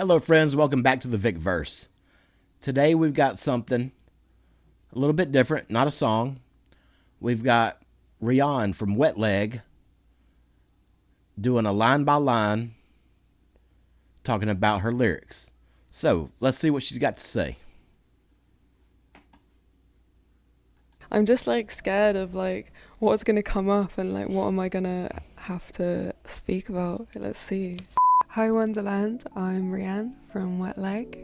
Hello friends, welcome back to the VicVerse. Today we've got something a little bit different, not a song. We've got Rhian from Wet Leg doing a line by line talking about her lyrics. So let's see what she's got to say. I'm just scared of what's gonna come up and what am I gonna have to speak about. Let's see. Hi Wonderland, I'm Rhian from Wet Leg,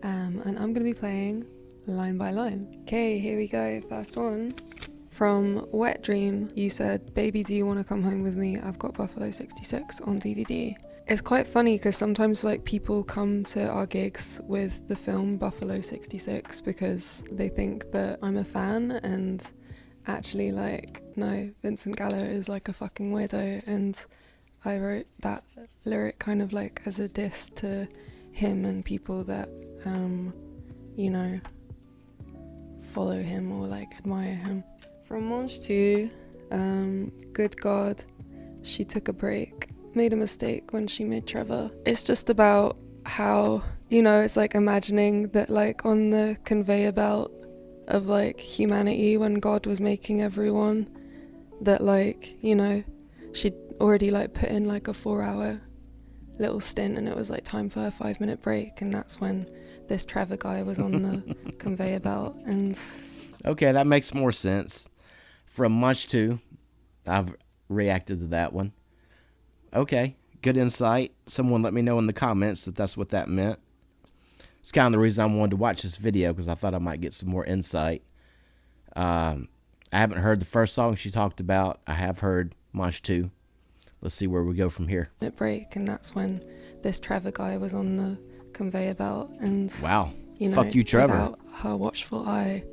and I'm gonna be playing line by line. Okay, here we go. First one. From Wet Dream, you said, "Baby, do you want to come home with me? I've got Buffalo 66 on DVD." It's quite funny because sometimes people come to our gigs with the film Buffalo 66 because they think that I'm a fan, and actually no, Vincent Gallo is a fucking weirdo, and I wrote that lyric kind of as a diss to him and people that follow him or admire him. From Monge 2, good God, she took a break, made a mistake when she made Trevor. It's just about how, it's imagining that on the conveyor belt of humanity when God was making everyone, that she'd already put in a 4-hour little stint, and it was time for a 5-minute break, and that's when this Trevor guy was on the conveyor belt. And Okay, that makes more sense. From Munch 2, I've reacted to that one. Okay, good insight. Someone let me know in the comments that that's what that meant. It's kind of the reason I wanted to watch this video, because I thought I might get some more insight. I haven't heard the first song she talked about. I have heard Munch 2. Let's see where we go from here. Break, and that's when this Trevor guy was on the conveyor belt, and wow, fuck you, Trevor. Without her watchful eye,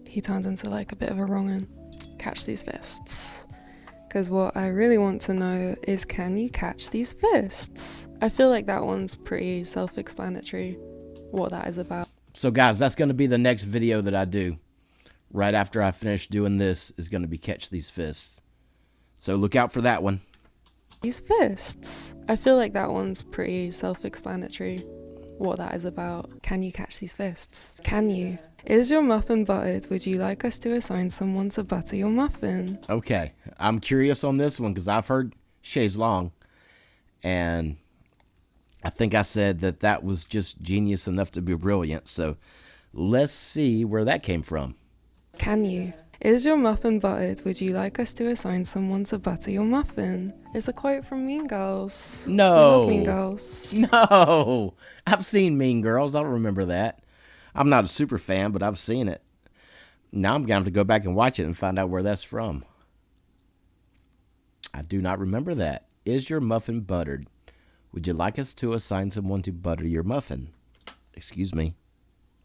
he turns into a bit of a wrong'un. Catch these fists. Because what I really want to know is, can you catch these fists? I feel that one's pretty self-explanatory, what that is about. So guys, that's going to be the next video that I do. Right after I finish doing this is going to be Catch These Fists. So look out for that one. These fists. I feel that one's pretty self-explanatory, what that is about. Can you catch these fists? Can you? Is your muffin buttered? Would you like us to assign someone to butter your muffin? Okay, I'm curious on this one because I've heard Chaise Long, and I think I said that was just genius enough to be brilliant. So let's see where that came from. Can you? Is your muffin buttered? Would you like us to assign someone to butter your muffin? It's a quote from Mean Girls. No. I love Mean Girls. No. I've seen Mean Girls. I don't remember that. I'm not a super fan, but I've seen it. Now I'm going to have to go back and watch it and find out where that's from. I do not remember that. Is your muffin buttered? Would you like us to assign someone to butter your muffin? Excuse me.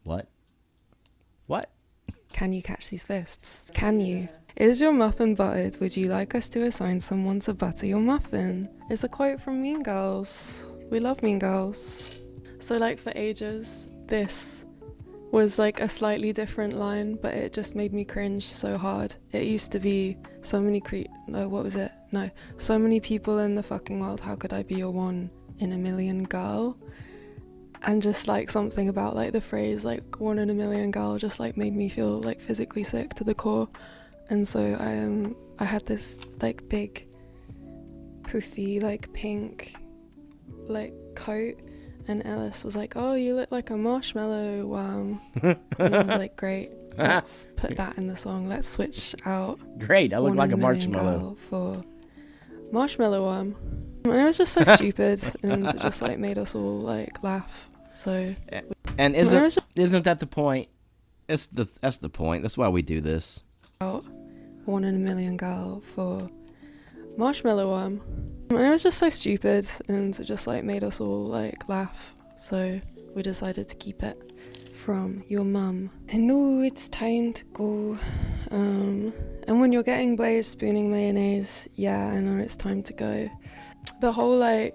What? What? Can you catch these fists? Can you? Is your muffin buttered? Would you like us to assign someone to butter your muffin? It's a quote from Mean Girls. We love Mean Girls. So for ages, this was a slightly different line, but it just made me cringe so hard. It used to be so many so many people in the fucking world, how could I be your one in a million girl? And just something about the phrase one in a million girl just made me feel physically sick to the core. And so I had this big poofy pink coat, and Ellis was oh, you look like a marshmallow worm. And I was great, let's put that in the song. Let's switch out great, I look like a marshmallow for marshmallow worm. And it was just so stupid, and it just made us all laugh. So, and isn't that the point? That's the point. That's why we do this. One in a million girl for marshmallow worm. And it was just so stupid, and it just made us all laugh. So we decided to keep it. From your mum. I know it's time to go. And when you're getting blazed spooning mayonnaise, yeah, I know it's time to go. The whole I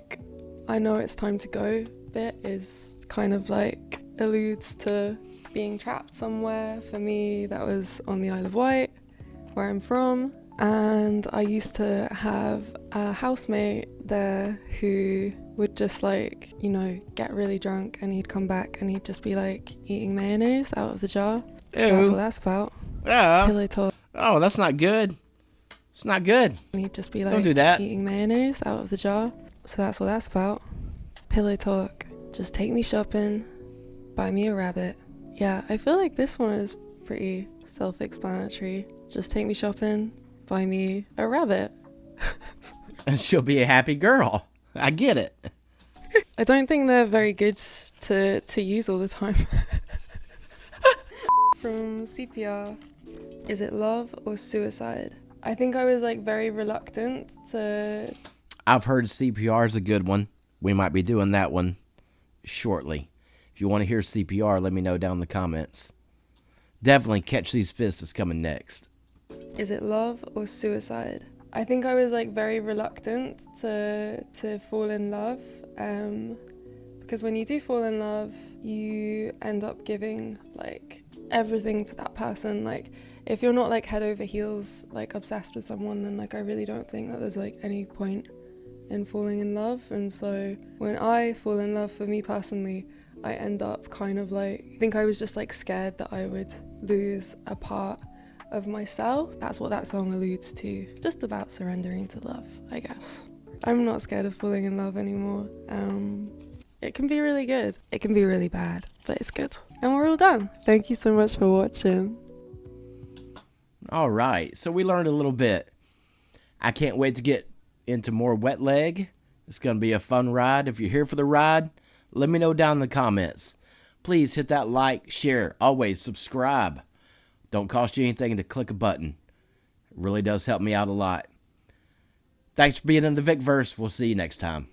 know it's time to go bit is kind of alludes to being trapped somewhere. For me, that was on the Isle of Wight, where I'm from, and I used to have a housemate there who would just like, you know, get really drunk and he'd come back and he'd just be like eating mayonnaise out of the jar. So that's Ew. what that's about. Yeah. Pillow talk. Oh, that's not good. It's not good. And he'd just be like Don't do that. eating mayonnaise out of the jar. So that's what that's about. Pillow talk. Just take me shopping. Buy me a rabbit. Yeah, I feel like this one is pretty self-explanatory. Just take me shopping. Buy me a rabbit. And she'll be a happy girl. I get it. I don't think they're very good to use all the time. From CPR, is it love or suicide? I think I was like very reluctant to... I've heard CPR is a good one. We might be doing that one shortly. If you want to hear CPR, let me know down in the comments. Definitely Catch These Fists is coming next. Is it love or suicide? I think I was like very reluctant to fall in love, because when you do fall in love, you end up giving like everything to that person. Like if you're not like head over heels like obsessed with someone, then like I really don't think that there's like any point in falling in love. And so when I fall in love, for me personally, I end up kind of like, I think I was just like scared that I would lose a part of myself. That's what that song alludes to. Just about surrendering to love, I guess. I'm not scared of falling in love anymore. It can be really good. It can be really bad, but it's good. And we're all done. Thank you so much for watching. All right, so we learned a little bit. I can't wait to get into more wet leg. It's going to be a fun ride. If you're here for the ride, let me know down in the comments. Please hit that like, share, always subscribe. Don't cost you anything to click a button. It really does help me out a lot. Thanks for being in the VicVerse. We'll see you next time.